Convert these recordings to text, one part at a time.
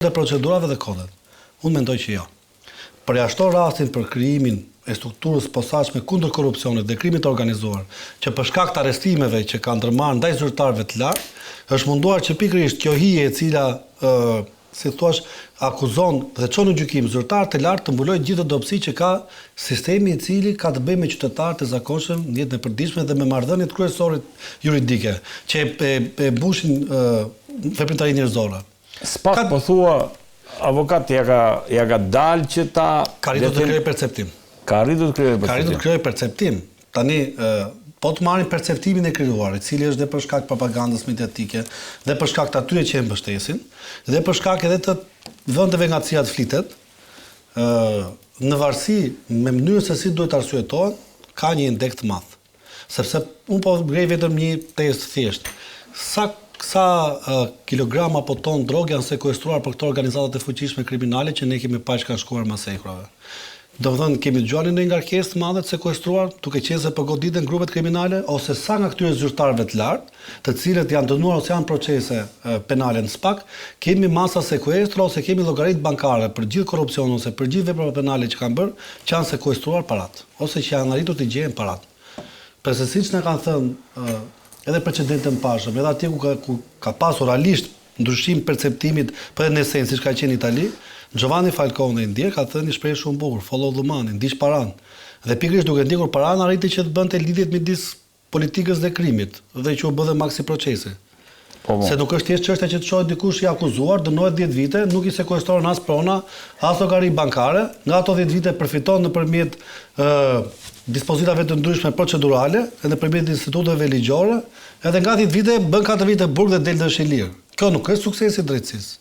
dhe procedurave dhe kodet? Unë mendoj që jo. Përjashto rastin për krijimin e strukturës posaçme kundër korrupsionit dhe krimit të organizuar, që për shkak të arrestimeve që kanë ndërmarrë ndaj zyrtarëve të lartë, është munduar që pikërisht kjo hije e cila si thua, akuzon dhe çon në gjykim zyrtar të lartë të mbulojë gjithë dobësi që ka sistemi i cili ka të bëjë me qytetarët e zakonshëm në jetën e përditshme dhe me marrëdhëniet kryesore juridike që e mbushin veprimtarinë njerëzore. S'pak po thua avokat ja ka dalë që ta ka arritur të krijojë perceptim. Ka arritur të krijojë perceptim. Tani po të marrin perceptimin e krijuar, i cili është dhe për shkak propagandës mediatike, dhe për shkak të atyre që e mbështesin, dhe për shkak edhe të vendeve nga të cilat flitet, në varësi me mënyrën se si duhet arsyetohen, ka një indeks të madh. Sepse unë po grej vetëm një test thjesht. Sa kilograma apo ton drogë janë sekuestruar për këto organizatat e fuqishme kriminale që ne kemi parë që kanë shkuar masekrave. Do të thënë kemi dëgjuar në ngarkesë të madhe të sekuestruar, duke qenë se po goditen grupet kriminale ose sa nga këtyre zyrtarëve të lartë, të cilët janë dënuar ose janë procese penale në SPAK, kemi masa sekuestro ose kemi llogaritë bankare për gjithë korrupsionin ose për gjithë veprat penale që kanë bërë, që janë sekuestruar paratë ose që janë arritur të gjejnë paratë. Përse siç na kanë thënë edhe precedentën pashëm, edhe atje ku ka pasur realisht ndryshim perceptimit për në esencë siç ka qenë në Itali, Giovanni Falcone ndjer ka thënë një shprehje shumë bukur, follow the money, ndiq paran. Dhe pikërisht duke ndjekur paran arriti që të bënte lidhjet midis politikës dhe krimit dhe që u bë dhe maksi procesi. Se nuk është thjesht çështja që të shohë dikush i akuzuar, dënohet 10 vite, nuk i sekuestrohen as prona, as llogari bankare, nga ato 10 vite përfiton nëpërmjet dispozitave të ndryshme procedurale, edhe nëpërmjet instituteve ligjore, edhe nga 10 vite bën 4 vite burg dhe del dësh i lirë. Kjo nuk është suksesi i drejtësisë.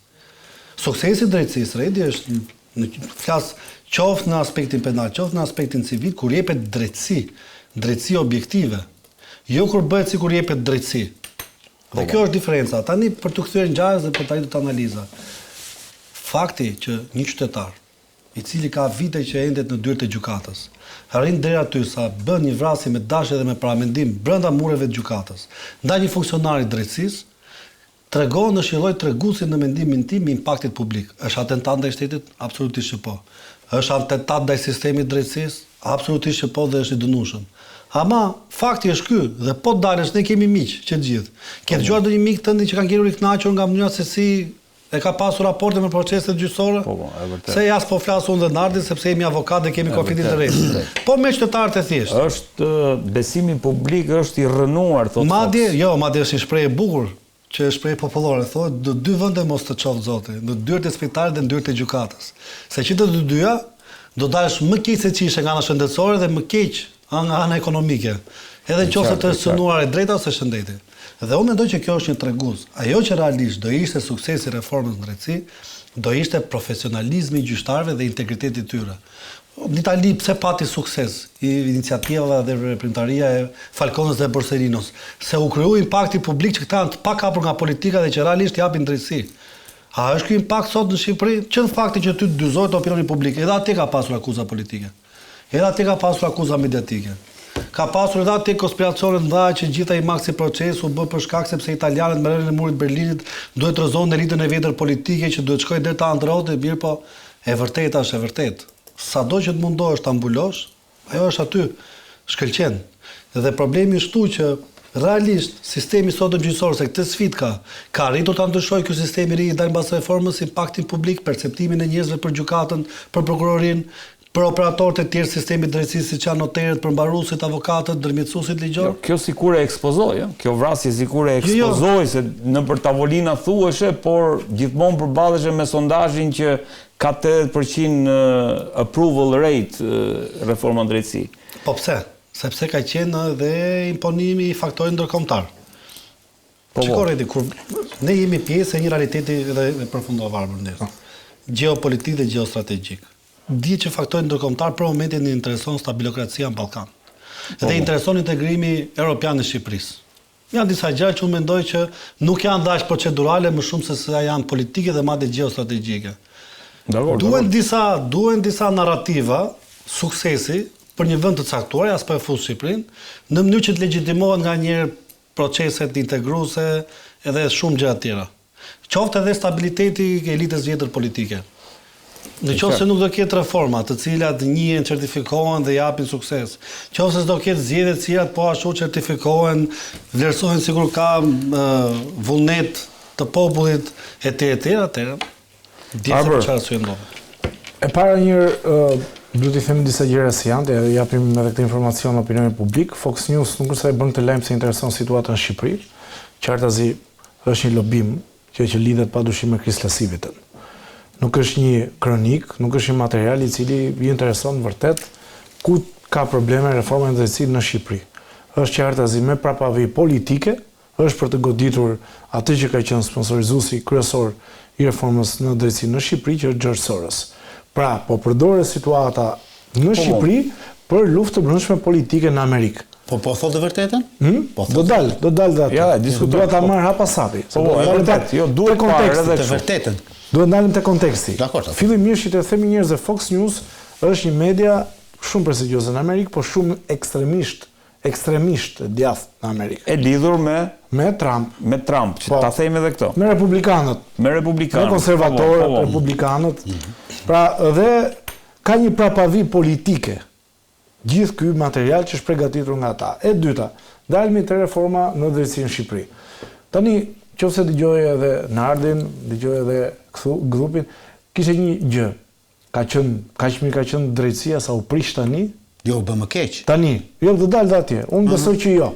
Suksesi i drejtësisë, Redi, është flas qoftë në aspektin penal, qoftë në aspektin civil, kur jepet drejtësi objektive, jo kur bëhet sikur jepet drejtësi. Dhe kjo është diferenca. Tani për të kthyer ngjarjes dhe për të arritur analiza. Fakti që një qytetar, i cili ka vite që endet në dyert e gjykatës, arrin deri aty sa bën një vrasje me dashje dhe me paramendim brenda mureve të gjykatës, ndaj një funksionari drejtësisë, tregon në shilloj treguesi në mendimin tim me impaktit publik. Është atentat ndaj shtetit? Absolutisht që po. Është atentat ndaj sistemit të drejtësisë? Absolutisht që po dhe është i dënueshëm. Ama fakti është ky dhe po dalësh ne kemi miq që të gjithë. Ke dëgjuar ndonjë mik tënd që kanë ngelur i kënaqur nga mënyra se si e ka pasur raporte me proceset gjyqësore? E vërtet. Se jas po flas unë dhe Nardi sepse jemi avokat dhe kemi konflikt interesi. Po me qytetarët e thjeshtë. Është besimi publik është i rrënuar thotë. Madje është një shprehje e bukur që është shprehje popullore, thotë, do dy vende mos të qoftë Zoti, në dyert e spitalit dhe në dyert e gjykatës. Se që të dyja do dalësh më keq se çishe nga ana shëndetësore dhe më keq nga ana ekonomike. Edhe nëse të synuar e drejta ose shëndeti. Dhe unë mendoj që kjo është një tregues. Ajo që realisht do ishte suksesi i reformës në drejtësi, do ishte profesionalizmi i gjyqtarëve dhe integriteti i tyre. Në Itali pse pati sukses i iniciativa dhe veprimtaria e Falcones dhe Borsellino's, se u krijua impakti publik që këta janë të pakapur nga politika dhe që realisht japin drejtësi. A është ky impakt sot në Shqipëri? Që në fakti që ty dyzohet opinioni publik, edhe atje ka pasur akuza politike. Edhe atje ka pasur akuza mediatike. Ka pasur edhe atje konspiracione të mëdha që gjithaj maksi proces u bë për shkak sepse italianët me rënien e murit Berlinit duhet të rrezonin elitën e vjetër politike që duhet shkojë deri te Androte, mirë po e vërteta është e vërtetë. Sado që të mundohesh ta mbulosh, ajo është aty, shkëlqen. Dhe problemi është këtu që realisht sistemi sot gjyqësor se këtë sfidë ka arritur ta ndryshojë ky sistem i ri ndaj mbas reformës impaktin publik, perceptimin e njerëzve për gjykatën, për prokurorin, për operatorët e tjerë sistemit drejtësisë siç janë noterët, përmbaruesit, avokatët, ndërmjetësuesit ligjor. Kjo sikur e ekspozoi, kjo vrasje sikur e ekspozoi se nëpër tavolina thuheshe, por gjithmonë përballeshe me sondazhin që ka 80% approval rate reforma drejtësi. Po pse? Sepse ka qenë dhe imponimi i faktorit ndërkombëtar. Shikoj kur ne jemi pjesë e një realiteti dhe përfundova varur gjeopolitik dhe gjeostrategjik. Dihet që faktori ndërkombëtar për momentin i intereson stabilokracia në Ballkan. Dhe intereson integrimi evropian në Shqipërisë. Janë disa gjëra që unë mendoj që nuk janë dash procedurale më shumë se sa janë politike dhe madje gjeostrategjike. Duhen disa narrativa suksesi për një vend të caktuar, as po e fus Shqipërinë, në mënyrë që të legjitimohen nga njëherë proceset integruese edhe shumë gjëra të tjera. Qoftë edhe stabiliteti i elitës vjetër politike. Në qoftë se nuk do ketë reforma, të cilat njihen, certifikohen dhe japin sukses. Qoftë se s'do ketë zgjedhje të cilat po ashtu certifikohen, vlerësohen sikur ka vullnet të popullit atëherë. Disa çfarë s'u ndodh. E para njëherë duhet t'i them disa gjëra si janë, dhe japim edhe këtë informacion në opinionin publik. Fox News nuk është se bën këtë lajm se intereson situata në Shqipëri. Qartazi është një lobim që lidhet padyshim me Krislasivitën. Nuk është një kronik, nuk është një material i cili i intereson vërtet ku ka probleme reforma e drejtësisë në Shqipëri. Është qartazi me prapavi politike, është për të goditur atë që ka qenë sponsorizuesi kryesor i reformës në drejtësi në Shqipëri, që është George Soros. Pra, po përdore situata në Shqipëri për luftë të brendshme politike në Amerikë. Po thotë të vërtetën? Do dalë dhe atë. Ja, diskutoj. Duhet ta marr hapasapi. Duhet parë edhe të vërtetën. Duhet ndalim te konteksti. Dakor. Fillimisht që të themi njerëzve, Fox News është një media shumë prestigjioze në Amerikë, por shumë ekstremisht djathtë në Amerikë. E lidhur me Trump. Me Trump, që ta themi edhe këto. Me republikanët. Me konservatorët, republikanët. Pra, dhe ka një prapavi politike gjithë ky material që është përgatitur nga ata. E dyta, dalmi te reforma në drejtësi në Shqipëri. Tani, qofse dëgjoj edhe Nardin, dëgjoj edhe grupin, kishte një gjë. Kaq mirë ka qenë drejtësia sa u prish tani? Jo, bë më keq. Tani, jo do dalë dhe atje. Unë besoj që jo.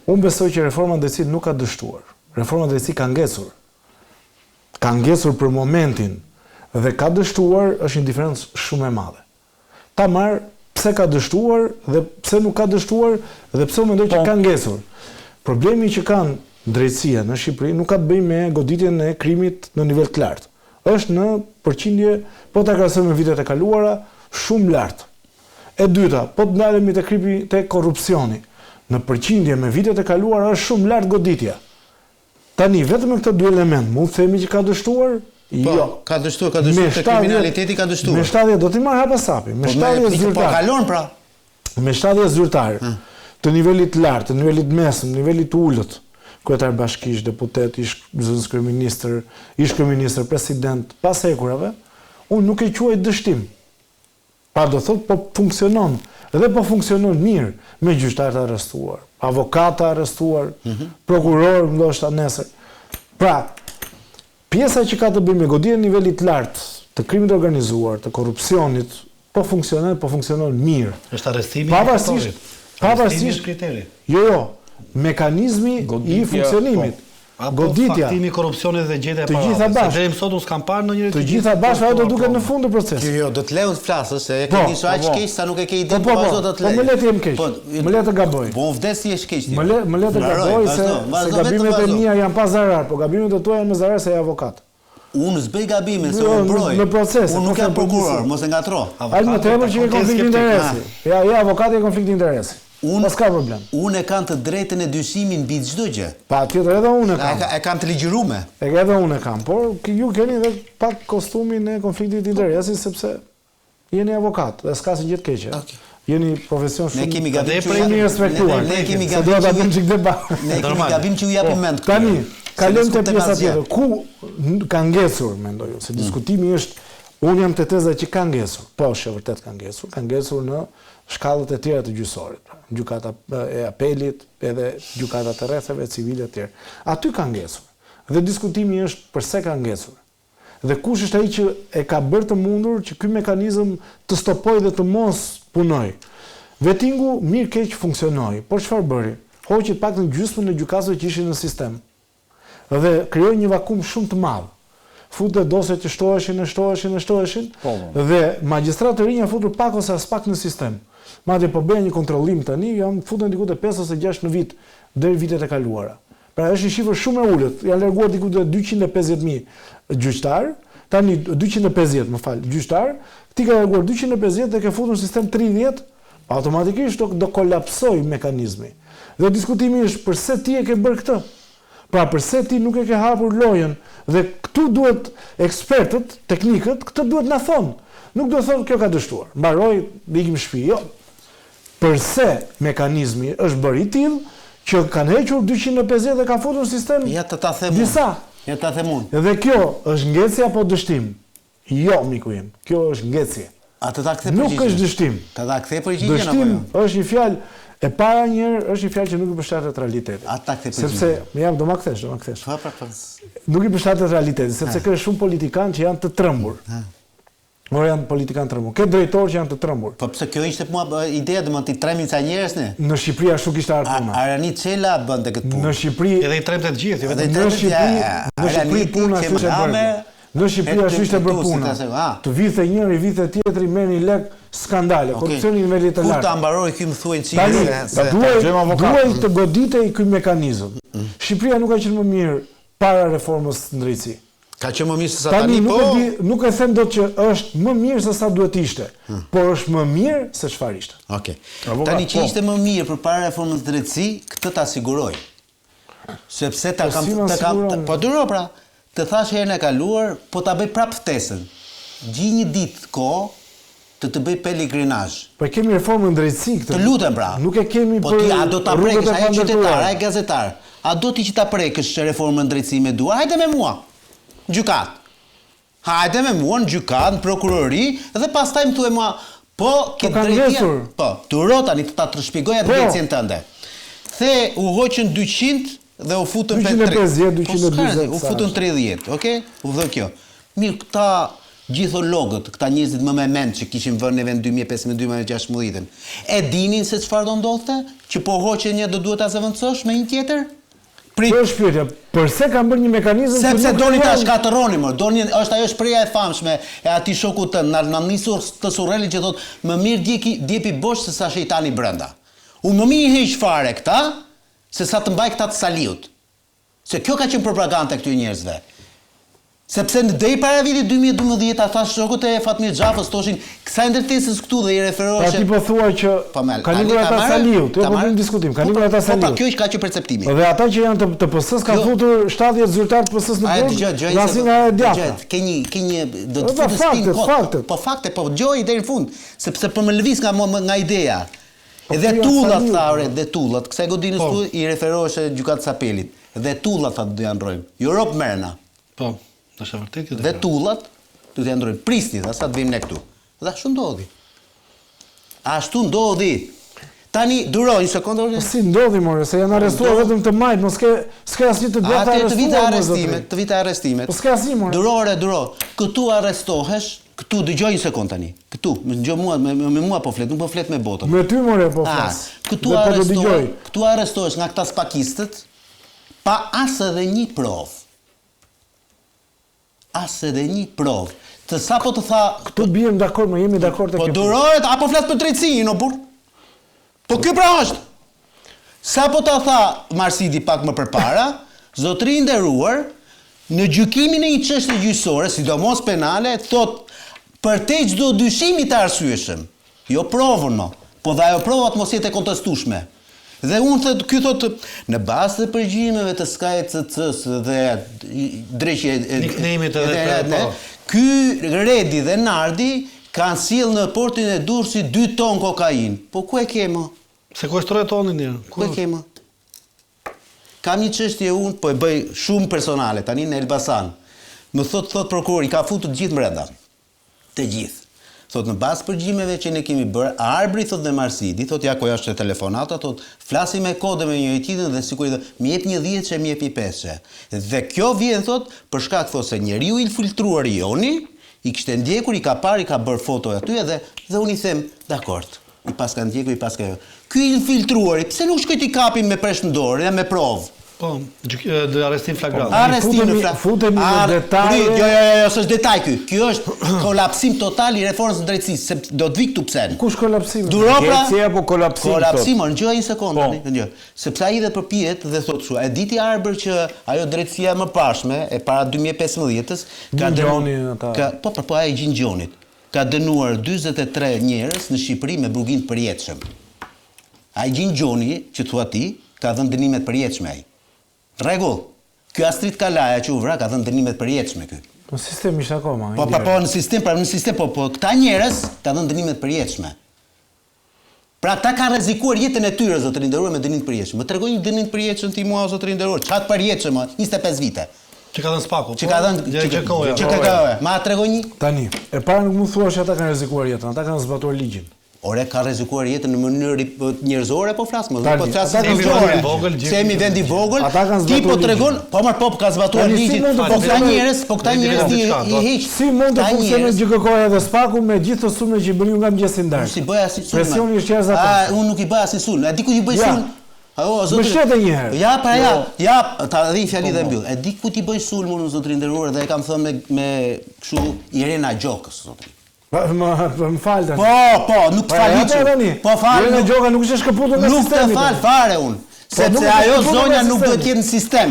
Unë besoj që reforma e drejtësisë nuk ka dështuar. Reforma e drejtësisë ka ngecur. Ka ngecur për momentin dhe ka dështuar është një diferencë shumë e madhe. Ta marr pse ka dështuar dhe pse nuk ka dështuar dhe pse unë mendoj që ka ngecur. Problemi që kanë drejtësia në Shqipëri nuk ka të bëjë me goditjen e krimit në nivel të lartë. Është në përqindje, po ta krahasojmë me vitet e kaluara, shumë lart. E dyta, po të ndalemi te korrupsioni. Në përqindje me vitet e kaluara është shumë lart goditja. Tani vetëm me këto dy element, mund të themi që ka dështuar? Jo, ka dështuar, te kriminaliteti ka dështuar. Me 70 do t'i marr hapasapi, me 70 zyrtar. Po kalon pra. Me 70 zyrtar të nivelit lartë, të nivelit mesëm, nivelit ullët, kryetar bashkish, deputet, ish kryeministër, president, pas hekurave, unë nuk e quaj dështim. Pa do thot, po funksionon, dhe po funksionon mirë, me gjyqtar të arrestuar, avokat të arrestuar, prokuror, ndoshta nesër. Pra, pjesa që ka të bëjë me goditjen e nivelit lartë të krimit organizuar, të korrupsionit, po funksionon mirë. Është arrestimi pavarësisht kriteri. Jo, mekanizmi i funksionimit. Goditja. Faktimi, korrupsioni dhe gjetja e Të gjitha bashkë. Deri më sot u s'kam parë ndonjëri. Të gjitha bashkë ajo do duket në fund të procesit. Jo, do të leu të flasësh se e ke nisur aq keq sa nuk e ke ide po do të lej. Po më le të jem keq. Më le të gaboj. Po vdes si je keq ti. Më le të gaboj se gabimet e mia janë pa zarar, po gabimet e tua janë me zarar se je avokat. Unë s'bëj gabime se unë mbroj. Në proces. Unë nuk jam prokuror, mos e ngatro. Ai më tepër që ke konflikt interesi. Ja, avokati ka konflikt interesi. Pas ka problem. Unë e kam të drejtën e dyshimit mbi çdo gjë. Patjetër edhe unë e kam. E kam të ligjëruar. Edhe unë e kam, por ju keni edhe pak kostumin e konfliktit interesit sepse jeni avokat dhe s'ka si gjë të keqe. Jeni profesion shumë. Ne kemi gabim që i respektuar. Ne kemi gabim. Do ta bëjmë çik debat. Ne kemi gabim që u japim mend këtu. Tani, kalojmë te pjesa tjetër. Ku ka ngecur, mendoj unë, se diskutimi është, unë jam te teza që ka ngecur. Po, është vërtet ka ngecur. Ka ngecur në shkallët e tjera të gjyqësorit, gjykata e apelit, edhe gjykatat e rrethave civile të tjera. Aty ka ngecur. Dhe diskutimi është pse ka ngecur. Dhe kush është ai që e ka bërë të mundur që ky mekanizëm të stopojë dhe të mos punojë. Vettingu mirë keq funksionoi, por çfarë bëri? Hoqi pak në gjysmën e gjykatësve që ishin në sistem. Dhe krijoi një vakum shumë të madh. Futë dosje që shtoheshin, dhe magjistratë të rinj janë futur pak ose as pak në sistem. Madje po bëjnë një kontrollim tani, janë futur diku te 5 ose 6 në vit deri vitet e kaluara. Pra është një shifër shumë e ulët. Janë larguar diku te 250.000 gjyqtar, tani 250, më fal, gjyqtar, ti ka larguar 250 dhe ke futur në sistem 30, automatikisht do kolapsoj mekanizmi. Dhe diskutimi është pse ti e ke bërë këtë? Pra pse ti nuk e ke hapur lojën? Dhe këtu duhet ekspertët, teknikët, këtë duhet na thonë. Nuk do thonë kjo ka dështuar. Mbaroj, ikim shtëpi. Jo. Përse mekanizmi është bërë i tillë që kanë hequr 250 dhe kanë futur në sistem ja të ta them disa. Ja ta them unë. Edhe kjo është ngecje apo dështim? Jo, miku im, kjo është ngecje. A të ta kthe Nuk përgjigjen? është dështim. Ta kthe përgjigjen apo Dështim jo? është një fjalë e para njëherë është një fjalë që nuk i përshtatet realitetit. A ta kthe përgjigjen? Sepse jam do ma kthesh. Po. Nuk i përshtatet realitetit, sepse ka shumë politikanë që janë të trembur. Ora janë politikanë trembur. Ke drejtorë që janë të trembur. Po pse kjo ishte mua ideja do të tremin ca njerëz ne? Në Shqipëri ashtu kishte ardhur puna. Arani Çela bënte këtë punë. Në Shqipëri Edhe i tremte të gjithë, jo vetëm Në Shqipëri puna ashtu ishte bërë. Në Shqipëri ashtu ishte bërë puna. Të vite njëri, vite tjetri merrni lek skandale, korrupsioni në nivel të lartë. Kur ta mbaroi ky më thuajnë Duhet të goditej ky mekanizëm. Shqipëria nuk ka qenë më mirë para reformës në drejtësi. Ka qenë më mirë se sa tani, po. Nuk e them dot që është më mirë se sa duhet ishte, por është më mirë se çfarë ishte. Okej. Tani që ishte më mirë përpara reformës në drejtësi, këtë ta siguroj. Sepse ta kam po duro pra, të thash herën e kaluar, po ta bëj prap ftesën. Gjej një ditë kohë të bëj pelegrinazh. Po kemi reformën në drejtësi këtë. Të lutem pra. Nuk e kemi po ti a do ta prekësh ai qytetar, ai gazetar? A do ti që ta prekësh reformën në drejtësi me duar? Hajde me mua. Gjykat. Hajde me mua në gjykat, në prokurori dhe pastaj më thuaj mua, po ke drejtë. Po, duro tani të ta shpjegoja drejtësinë tënde. The u hoqën 200 dhe u futën 250, 240. U futën 30, okay? U vë kjo. Mirë, këta gjithologët, këta njerëzit më me mend që kishin vënë në vend 2015-2016, e dinin se çfarë do ndodhte? Që po hoqën një do duhet ta zëvendësosh me një tjetër? Kjo është pyetja, përse kanë bërë një mekanizëm sepse doni ta shkatërroni më, doni është ajo shpreha e famshme e atij shokut tënd, na nisur të Surreli që thotë më mirë djepi bosh se sa shejtani brenda. Më mirë heq fare këta se sa të mbaj këta të Saliut. Se kjo ka qenë propaganda këtyre njerëzve. Sepse në deri para vitit 2012 ata shokët e Fatmir Xhafës thoshin kësaj ndërtesës këtu dhe i referoheshin. Pra ti po thua që kanë nikur ata Saliut, jo po bëjmë diskutim, kanë nikur ata Saliut. Po kjo ka qenë perceptimi. Dhe ata që janë të PS-s kanë futur 70 zyrtar të PS-s në burg, lasin nga e djatha. Ke një do të futesh po fakte, po dëgjoj deri në fund, sepse po më lëviz nga ideja. Edhe tullat thaure, dhe tullat, kësaj godinës tu i referoheshe gjykatës apelit. Dhe tullat tha do janë ndrojmë. Europë merrna. Po. Është vërtet kjo. Dhe tullat do të ndrojnë. Prisni, sa të vim ne këtu. Dhe ashtu ndodhi. Ashtu ndodhi. Tani duroj një sekondë. Si ndodhi more, se janë arrestuar vetëm të majt, mos s'ka asnjë të drejtë arrestuar. Të vite arrestimet. Po s'ka asnjë more. Duro. Këtu arrestohesh, këtu dëgjoj një sekondë tani. Këtu, me mua po flet, nuk po flet me botën. Me ty more po flas. Këtu arrestohesh nga këta spakistët pa as edhe një provë. As edhe një provë. Të sapo të tha, këtu bijem dakord, më jemi dakord te kjo. Po durohet apo flas për drejtësinë, o burr? Po ky pra është. Sapo ta tha Marsidi pak më përpara, zotëri i nderuar, në gjykimin e një çështje gjyqësore, sidomos penale, thot për te çdo dyshimi të arsyeshëm. Jo provën, no, po dha ajo provat mos jetë e kontestueshme. Dhe unë ky thotë në bazë të përgjimeve të SKCC-s dhe drejtje niknemit edhe ky Redi dhe Nardi kanë sjell në portin e Durrësit 2 ton kokain. Po ku e kemë? Sekuestroi tonin një. Ku e kemë? Kam një çështje unë, po e bëj shumë personale tani në Elbasan. Më thot prokurori, ka futur të gjithë brenda. Të gjithë. Thot në bazë përgjimeve që ne kemi bërë, Arbri thot dhe Marsidi, thot ja ko jashtë telefonata, thot flasim me kode me njëri tjetrin dhe sigurisht më jep një 10 që më jep një 5. Dhe kjo vjen thot për shkak thot se njeriu i filtruar i Joni i kishte ndjekur, i ka parë, i ka bërë foto aty dhe unë i them, dakord. I pas ka ndjekur, i pas ka. Ky i filtruari, pse nuk shkoi ti kapim me preshë në dorë, me provë? Po, arrestim flagrant. Futemi në detaje. Jo, s'është detaj ky. Ky është kolapsim total i reformës së drejtësisë, se do të vi këtu pse. Kush kolapsim? Duropra apo kolapsim? Kolapsim, ngjoj një sekondë tani, ngjoj. Sepse ai dhe përpihet dhe thotë kështu, e diti Arbër që ajo drejtësia më pashme e para 2015-s ka dënuar po ai Gjingjonit. Ka dënuar 43 njerëz në Shqipëri me burgim të përjetshëm. Ai Gjingjoni, që thua ti, ka dhënë dënime të përjetshme ai. Rregull. Ky Astrid Kalaja që u vra ka dhënë dënime të përjetshme ky. Po sistemi është akoma. Po në sistem, po këta njerëz ka dhënë dënime të përjetshme. Pra ata kanë rrezikuar jetën e tyre zotëri nderuar me dënim të përjetshëm. Më tregoj një dënim të përjetshëm ti mua zotëri nderuar, çat përjetshëm, 25 vite. Që ka dhënë Spaku. Që ka dhënë QKK. Ma tregon një. Tani, e para nuk mund thuash ata kanë rrezikuar jetën, ata kanë zbatuar ligjin. Ore ka rrezikuar jetën në mënyrë njerëzore po flas, më Tani, po flas ata se kanë vogël, vogël, se jemi vend i vogël. Ata kanë Ti po zbatuar tregon, po ka zbatuar Tani, si ligjin. mund të Po këta funksionojë- njerëz i hiq. Si mund të funksionojë GKK-ja dhe Spaku me gjithë të sulmet që i bëni nga mëngjesi Unë ndarë? si bëj asnjë sulm. Presioni është jashtëzakonshëm. Unë nuk i bëj asnjë sulm. E di ku i bëj Ja. sulm? Më shete një herë. Ja, ta dhi fjali dhe mbyll. E di ku ti bëj sulm unë zotrin nderuar dhe e kam thënë me kështu Irena Gjokës zotrin. Më fal tani. Po, nuk të fal. Po fal. Irena Gjoka nuk është shkëputur nga Nuk sistemi. të fal fare unë. Sepse nuk ajo është shkëputur zonja nga nuk sistemi. duhet të jetë në sistem.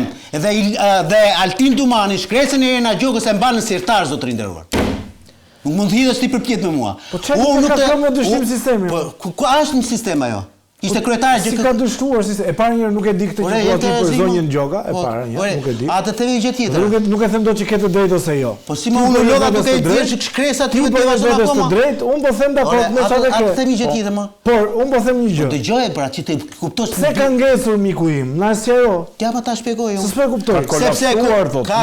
Dhe Altin Dumani shkresën e Irena Gjokës e mban në sirtar zotrin nderuar. Nuk mund të hidhesh ti përpjet me mua. Po çfarë ka këtu me dështim sistemi? Po ku është në sistem ajo? Ishte kryetare Si ka dështuar sistemi? E para njëherë nuk e di këtë që thua ti për zonjën Gjoka, e para njëherë nuk e di. A të themi gjë tjetër. Nuk e them dot që ke të drejtë ose jo. Po si më unë lodha duke i thënë që shkresat ti ju po të vesh vazhdon të akoma. drejtë, unë po them dakord me çfarë A të ke. themi gjë tjetër më? Por unë po them një gjë. Dëgjoj pra që të kuptosh. Pse ka ngecur miku im? Na si ajo? Ja ma ta shpjegoj unë. S'e kuptoj. Sepse ka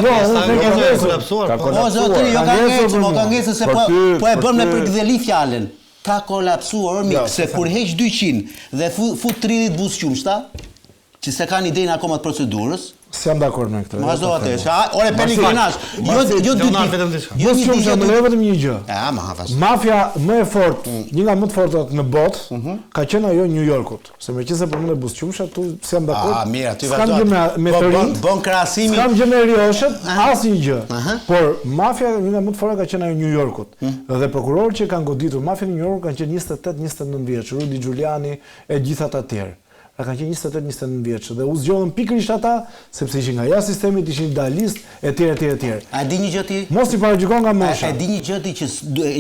kolapsuar. Po zotri, jo ka ngecur, po ka ngecur se po e bën me përgdheli fjalën. Ka kolapsuar mik se kur heq 200 dhe fut 30 buzë qumshta, që se kanë idenë akoma të procedurës. S'jam dakord me këtë. Vazhdo atë. Ore peni krenash. Jo dy ditë. Jo si unë më vetëm një gjë. Mafia më e fortë, një nga më të fortat në botë, ka qenë ajo New Yorkut. Se meqense po më buzë qumsha, tu s'jam dakord. Ah, mirë, aty vazhdo. S'kam gjë me të rinj. Bon krahasimi. S'kam gjë me rioshët, asnjë gjë. Por mafia një nga më të forta ka qenë ajo New Yorkut. Dhe prokurorët që kanë goditur mafian në New York kanë qenë 28-29 vjeç, Rudy Giuliani e gjithë ata të tjerë. Kanë qenë 28-29 vjeç dhe u zgjodhën pikërisht ata sepse ishin nga jashtë sistemit, ishin idealist etj. A di një gjë ti? Mos i paragjykon nga mosha. E di një gjë ti që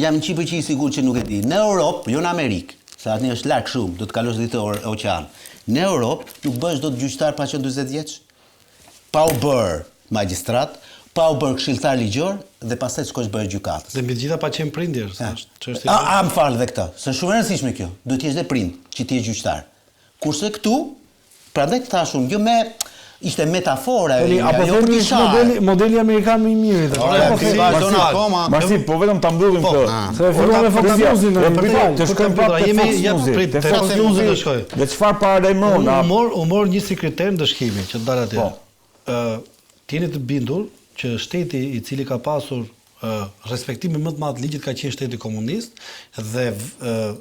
jam 100% i sigurt që nuk e di. Në Europë, jo në Amerikë, se atje është larg shumë, do të kalosh ditë oqean. Në Europë nuk bësh dot gjyqtar pa qenë 40 vjeç. Pa u bër magjistrat, pa u bër këshilltar ligjor dhe pastaj shkosh bëj gjykatës. Dhe mbi të gjitha pa qenë prindër, është çështja. Më fal dhe këtë, se shumë e rëndësishme kjo. Duhet të jesh dhe prind, që ti je gjyqtar. Kurse këtu, prandaj të thashun, jo me ishte metafora apo themi modeli amerikan më i mirë. Marsi, po vetëm ta mbyllim këtë. Se fillon me Fox-Newsin të shkojmë prapë te Fox-Newsin të shkoj. Dhe çfarë paralajmëron? U mor një si kriter ndëshkimi që dal aty. Ti jeni të bindur që shteti i cili ka pasur respektimin më të madh ligjit ka qenë shteti komunist dhe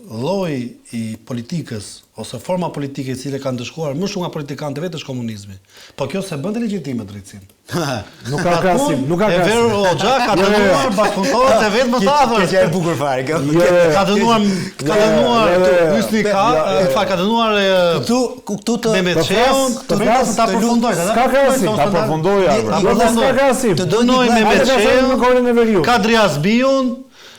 lloji i politikës ose forma politike e cila ka ndëshkuar më shumë nga politikanët vetë është komunizmi. Po kjo se bën legjitime drejtësinë. Nuk ka krahasim, nuk ka krahasim. E veru Hoxha ka dënuar bashkëpunëtorët e vet më të afër. Kjo është e bukur fare kjo. Ka dënuar Hysni ka dënuar këtu të Mehmetçeun, të flas ta përfundoj, Ka krahasim, ta përfundoj. Ka krahasim. Të dënoj Mehmetçeun, në kohën e Veriut. Kadrias Biun,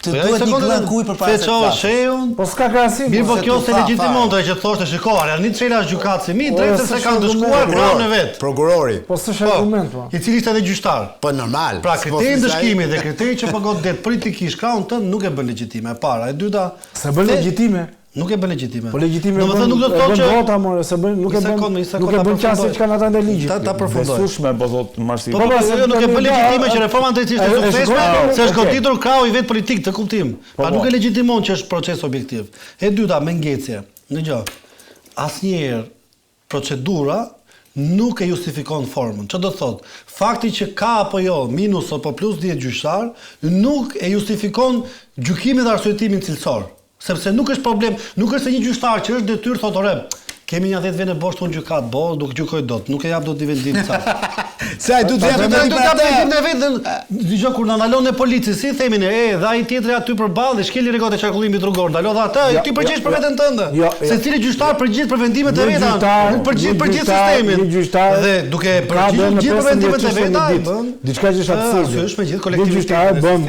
të duhet një gllën kuj përpara se të flasësh. Po s'ka krahasim. Mirë, po kjo se legjitimon të që thoshte shikoj, janë një çela gjykatësi mi, drejtë se kanë ndëshkuar krahun e vet. Prokurori. Po s'është argument po. I cili ishte edhe gjyqtar. Po normal. Pra kriteri ndëshkimi dhe kriteri që pagon det politikisht krahun tënd nuk e bën legjitime. E para, e dyta, se bën legjitime. Nuk e bën legjitime. Po legjitime domethënë nuk do të thotë që vota more, se bën nuk e bën qasje që kanë ata në ligj. Ta përfundoj. Besueshme po thot Marsi. Po nuk e bën legjitime që reforma drejtësisht është suksesshme, se është goditur krahu i vet politik të kuptim. Pa nuk e legjitimon që është proces objektiv. E dyta, me ngecje. Dëgjoj. Asnjëherë procedura nuk e justifikon formën. Çfarë do të thotë? Fakti që ka apo jo minus apo plus 10 gjyqtar nuk e justifikon gjykimin dhe arsyetimin cilësor. Sepse nuk është problem, nuk është se një gjyqtar që është detyrë thotë ore, kemi një 10 vende bosh tonë gjykat, nuk gjykoj dot, nuk e jap dot një vendim sa. Se ai duhet të jap vendim në vetën. Dëgjoj kur na ndalon në policë, si themin dhe ai tjetri aty përballë, shkeli rregot e qarkullimit rrugor, ndalo dha atë, ti përgjigjesh për veten tënde. Secili gjyqtar përgjigjet për vendimet e veta, nuk përgjigjet për gjithë sistemin. Dhe duke përgjigjur gjithë për vendimet e veta, diçka që është absurde. Një gjyqtar bën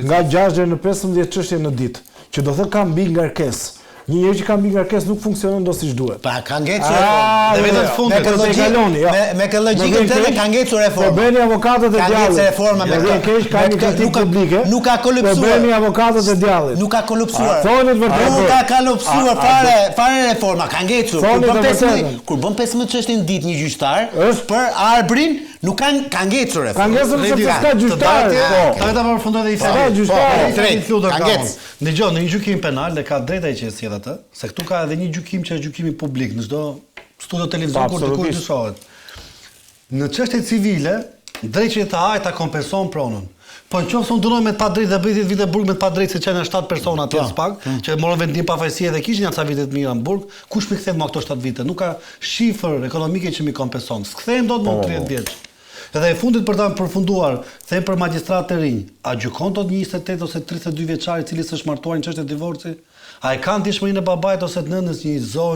nga 6 deri në 15 çështje në ditë. Që do thë ka mbi ngarkesë. Një njerëz që ka mbi ngarkesë nuk funksionon do siç duhet. Pa ka ngecur dhe vetëm fundit me këtë logjikën tënde ka ngecur reforma. Problemi avokatët e djallit. Ka reforma me këtë. Ka një kritik publike. Nuk ka kolapsuar. Problemi avokatët e djallit. Nuk ka kolapsuar. Thonë vërtet. Nuk ka kolapsuar fare reforma, ka ngecur. Kur bën 15 çështje në ditë një gjyqtar për arbrin Nuk ka ngecur e. Ka ngecur sepse s'ka gjyqtar. Ta ta përfundoj edhe i S'ka gjyqtar. Ka ngec. Dëgjoj, në një gjykim penal dhe ka drejt ai që e sjell atë, se këtu ka edhe një gjykim që është gjykimi publik në çdo studio televizion kur dikush dyshohet. Në çështje civile, drejtësi të haj ta kompenson pronën. Po nëse unë dënoj me të padrejtë dhe bëj 10 vite burg me të padrejtë se janë 7 persona aty spak, që morën vendim pa fajësi dhe kishin aca vite të mira në burg, kush më kthen më ato 7 vite? Nuk ka shifër ekonomike që më kompenson. S'kthehen dot më 30 vjeç. Edhe e fundit për ta përfunduar, them për magjistratë të rinj, a gjykon dot një 28 ose 32 vjeçar i cili s'është martuar në çështje divorci? A e kanë dishmërinë e babait ose të nënës një zonjë